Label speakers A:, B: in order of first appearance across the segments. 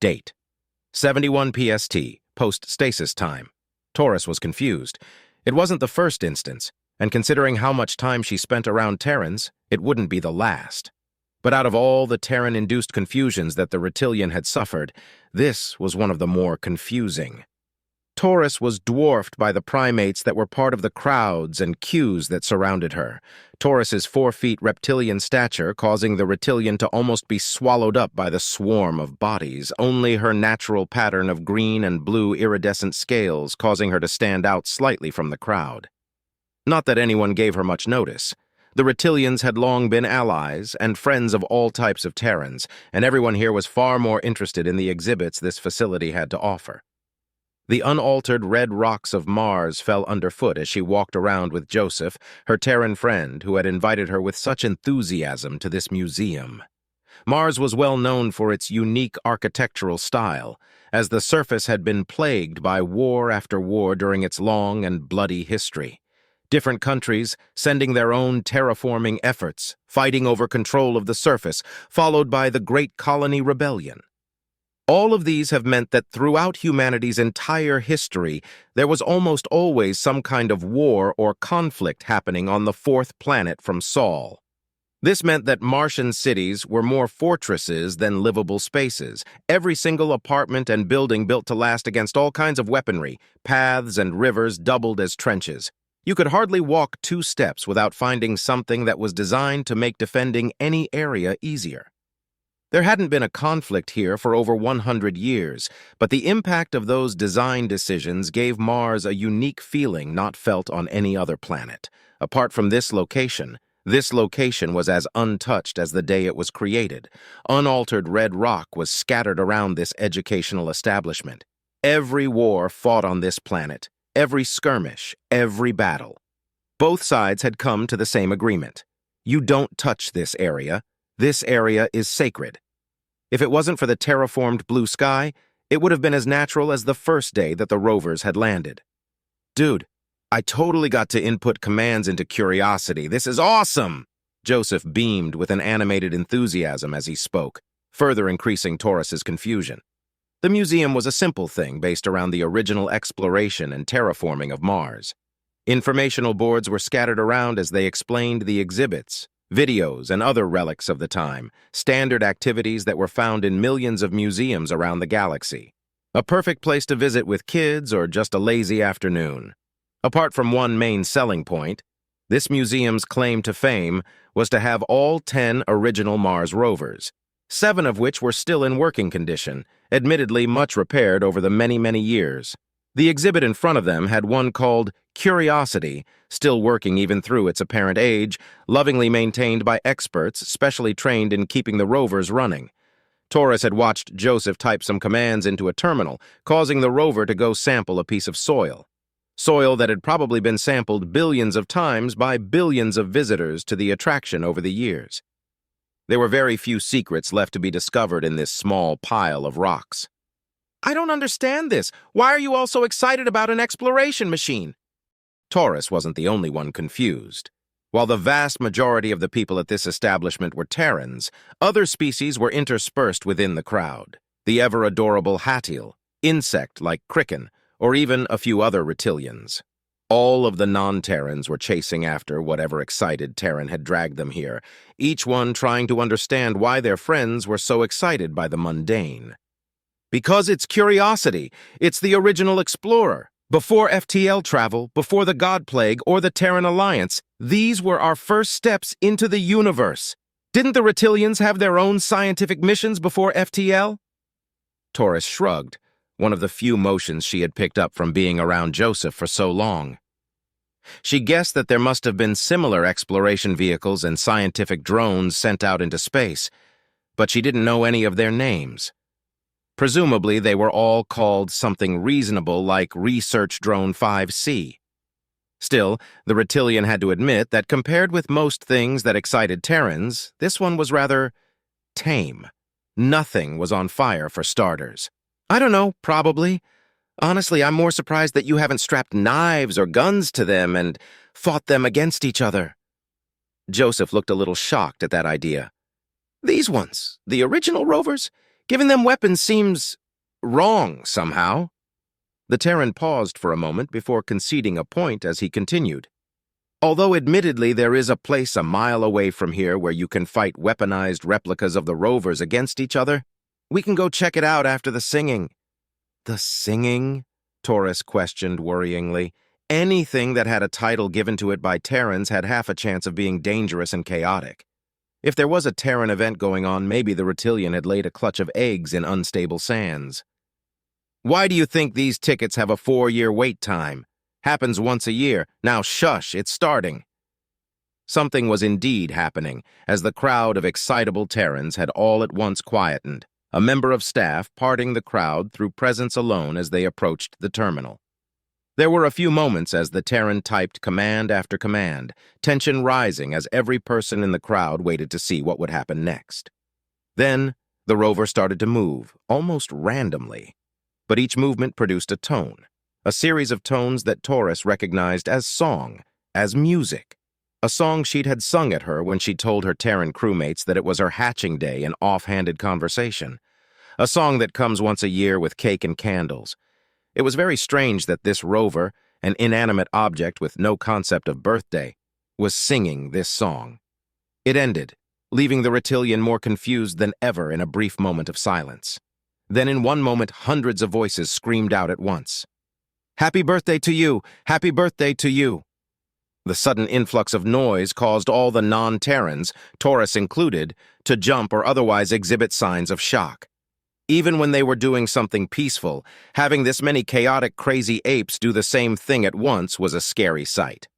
A: Date: 71 PST, post-stasis time. Taurus was confused. It wasn't the first instance, and considering how much time she spent around Terrans, it wouldn't be the last. But out of all the Terran-induced confusions that the Reptilian had suffered, this was one of the more confusing. Taurus was dwarfed by the primates that were part of the crowds and queues that surrounded her, Taurus's 4-feet reptilian stature causing the Reptilian to almost be swallowed up by the swarm of bodies, only her natural pattern of green and blue iridescent scales causing her to stand out slightly from the crowd. Not that anyone gave her much notice. The Reptilians had long been allies and friends of all types of Terrans, and everyone here was far more interested in the exhibits this facility had to offer. The unaltered red rocks of Mars fell underfoot as she walked around with Joseph, her Terran friend, who had invited her with such enthusiasm to this museum. Mars was well known for its unique architectural style, as the surface had been plagued by war after war during its long and bloody history. Different countries sending their own terraforming efforts, fighting over control of the surface, followed by the Great Colony Rebellion. All of these have meant that throughout humanity's entire history, there was almost always some kind of war or conflict happening on the fourth planet from Sol. This meant that Martian cities were more fortresses than livable spaces, every single apartment and building built to last against all kinds of weaponry, paths and rivers doubled as trenches. You could hardly walk 2 steps without finding something that was designed to make defending any area easier. There hadn't been a conflict here for over 100 years, but the impact of those design decisions gave Mars a unique feeling not felt on any other planet. Apart from this location was as untouched as the day it was created. Unaltered red rock was scattered around this educational establishment. Every war fought on this planet, every skirmish, every battle. Both sides had come to the same agreement. You don't touch this area. This area is sacred. If it wasn't for the terraformed blue sky, it would have been as natural as the first day that the rovers had landed. Dude, I totally got to input commands into Curiosity. This is awesome! Joseph beamed with an animated enthusiasm as he spoke, further increasing Taurus's confusion. The museum was a simple thing based around the original exploration and terraforming of Mars. Informational boards were scattered around as they explained the exhibits, videos, and other relics of the time, standard activities that were found in millions of museums around the galaxy. A perfect place to visit with kids or just a lazy afternoon. Apart from one main selling point, this museum's claim to fame was to have all 10 original Mars rovers, 7 of which were still in working condition, admittedly much repaired over the many years. The exhibit in front of them had one called Curiosity, still working even through its apparent age, lovingly maintained by experts specially trained in keeping the rovers running. Taurus had watched Joseph type some commands into a terminal, causing the rover to go sample a piece of soil. Soil that had probably been sampled billions of times by billions of visitors to the attraction over the years. There were very few secrets left to be discovered in this small pile of rocks. I don't understand this. Why are you all so excited about an exploration machine? Taurus wasn't the only one confused. While the vast majority of the people at this establishment were Terrans, other species were interspersed within the crowd. The ever-adorable Hatil, insect like Kraken, or even a few other Reptilians. All of the non-Terrans were chasing after whatever excited Terran had dragged them here, each one trying to understand why their friends were so excited by the mundane. Because it's Curiosity. It's the original explorer. Before FTL travel, before the God Plague or the Terran Alliance, these were our first steps into the universe. Didn't the Reptilians have their own scientific missions before FTL? Taurus shrugged, one of the few motions she had picked up from being around Joseph for so long. She guessed that there must have been similar exploration vehicles and scientific drones sent out into space, but she didn't know any of their names. Presumably, they were all called something reasonable like Research Drone 5C. Still, the Reptilian had to admit that compared with most things that excited Terrans, this one was rather tame. Nothing was on fire for starters. I don't know, probably. Honestly, I'm more surprised that you haven't strapped knives or guns to them and fought them against each other. Joseph looked a little shocked at that idea. These ones, the original rovers? Giving them weapons seems wrong somehow. The Terran paused for a moment before conceding a point as he continued. Although admittedly there is a place a mile away from here where you can fight weaponized replicas of the rovers against each other, we can go check it out after the singing. The singing? Taurus questioned worryingly. Anything that had a title given to it by Terrans had half a chance of being dangerous and chaotic. If there was a Terran event going on, maybe the Reptilian had laid a clutch of eggs in unstable sands. Why do you think these tickets have a 4-year wait time? Happens once a year. Now shush, it's starting. Something was indeed happening, as the crowd of excitable Terrans had all at once quietened, a member of staff parting the crowd through presence alone as they approached the terminal. There were a few moments as the Terran typed command after command, tension rising as every person in the crowd waited to see what would happen next. Then, the rover started to move, almost randomly. But each movement produced a tone, a series of tones that Taurus recognized as song, as music. A song she'd had sung at her when she told her Terran crewmates that it was her hatching day in off-handed conversation. A song that comes once a year with cake and candles. It was very strange that this rover, an inanimate object with no concept of birthday, was singing this song. It ended, leaving the Reptilian more confused than ever in a brief moment of silence. Then in one moment, hundreds of voices screamed out at once. "Happy birthday to you! Happy birthday to you!" The sudden influx of noise caused all the non-Terrans, Taurus included, to jump or otherwise exhibit signs of shock. Even when they were doing something peaceful, having this many chaotic, crazy apes do the same thing at once was a scary sight.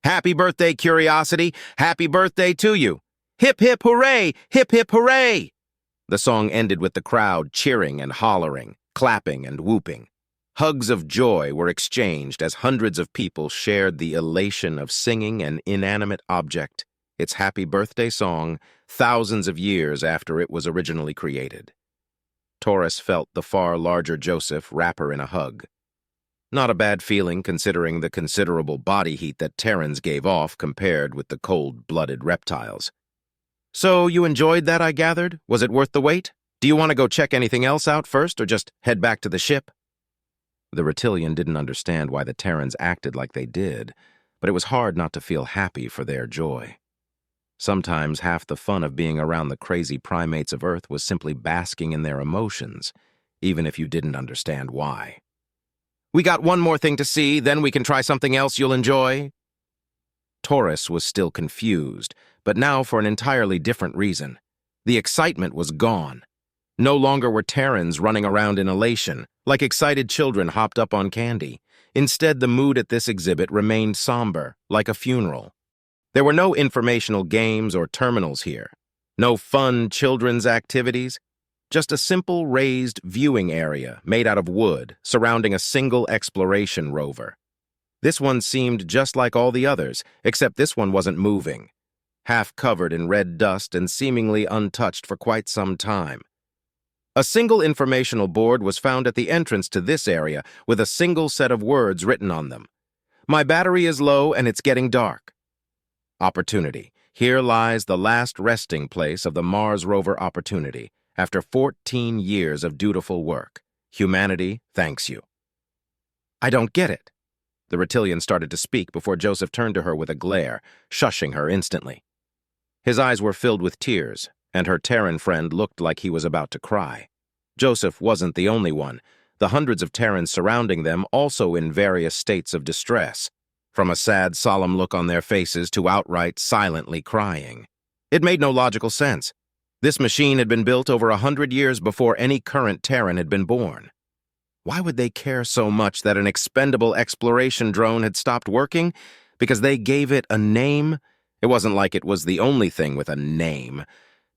A: "Happy birthday, curiosity! Happy birthday to you! Hip, hip, hooray! Hip, hip, hooray!" The song ended with the crowd cheering and hollering, clapping and whooping. Hugs of joy were exchanged as hundreds of people shared the elation of singing an inanimate object, its happy birthday song, thousands of years after it was originally created. Taurus felt the far larger Joseph wrap her in a hug. Not a bad feeling considering the considerable body heat that Terrans gave off compared with the cold-blooded reptiles. "So you enjoyed that, I gathered? Was it worth the wait? Do you want to go check anything else out first or just head back to the ship?" The Reptilian didn't understand why the Terrans acted like they did, but it was hard not to feel happy for their joy. Sometimes half the fun of being around the crazy primates of Earth was simply basking in their emotions, even if you didn't understand why. "We got one more thing to see, then we can try something else you'll enjoy." Taurus was still confused, but now for an entirely different reason. The excitement was gone. No longer were Terrans running around in elation, like excited children hopped up on candy. Instead, the mood at this exhibit remained somber, like a funeral. There were no informational games or terminals here. No fun children's activities. Just a simple raised viewing area made out of wood surrounding a single exploration rover. This one seemed just like all the others, except this one wasn't moving, half covered in red dust and seemingly untouched for quite some time. A single informational board was found at the entrance to this area with a single set of words written on them. "My battery is low and it's getting dark." Opportunity. Here lies the last resting place of the Mars rover Opportunity, after 14 years of dutiful work. Humanity thanks you. "I don't get it." The Reptilian started to speak before Joseph turned to her with a glare, shushing her instantly. His eyes were filled with tears, and her Terran friend looked like he was about to cry. Joseph wasn't the only one. The hundreds of Terrans surrounding them also in various states of distress, from a sad, solemn look on their faces to outright silently crying. It made no logical sense. This machine had been built over 100 years before any current Terran had been born. Why would they care so much that an expendable exploration drone had stopped working? Because they gave it a name? It wasn't like it was the only thing with a name.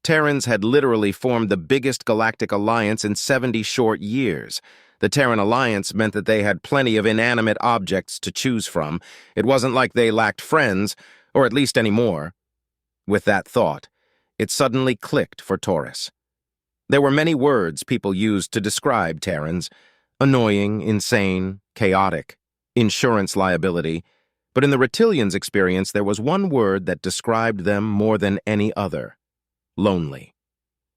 A: Terrans had literally formed the biggest galactic alliance in 70 short years. The Terran alliance meant that they had plenty of inanimate objects to choose from. It wasn't like they lacked friends, or at least any more. With that thought, it suddenly clicked for Taurus. There were many words people used to describe Terrans: annoying, insane, chaotic, insurance liability. But in the Reptilians' experience, there was one word that described them more than any other: lonely.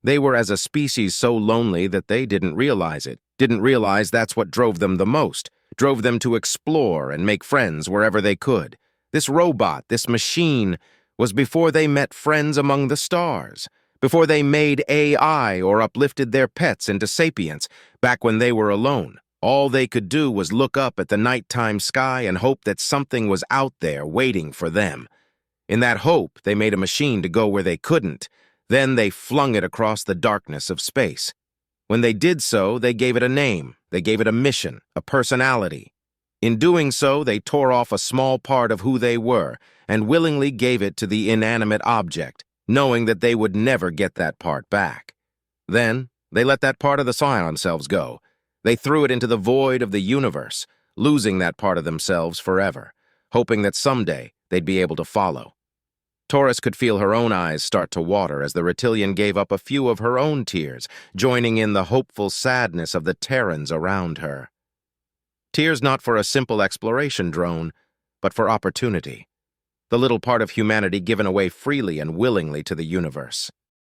A: They were as a species so lonely that they didn't realize it, didn't realize that's what drove them the most, drove them to explore and make friends wherever they could. This robot, this machine, was before they met friends among the stars, before they made AI or uplifted their pets into sapience, back when they were alone. All they could do was look up at the nighttime sky and hope that something was out there waiting for them. In that hope, they made a machine to go where they couldn't. Then they flung it across the darkness of space. When they did so, they gave it a name, they gave it a mission, a personality. In doing so, they tore off a small part of who they were and willingly gave it to the inanimate object, knowing that they would never get that part back. Then, they let that part of the psion selves go. They threw it into the void of the universe, losing that part of themselves forever, hoping that someday they'd be able to follow. Taurus could feel her own eyes start to water as the Reptilian gave up a few of her own tears, joining in the hopeful sadness of the Terrans around her. Tears not for a simple exploration drone, but for opportunity. The little part of humanity given away freely and willingly to the universe.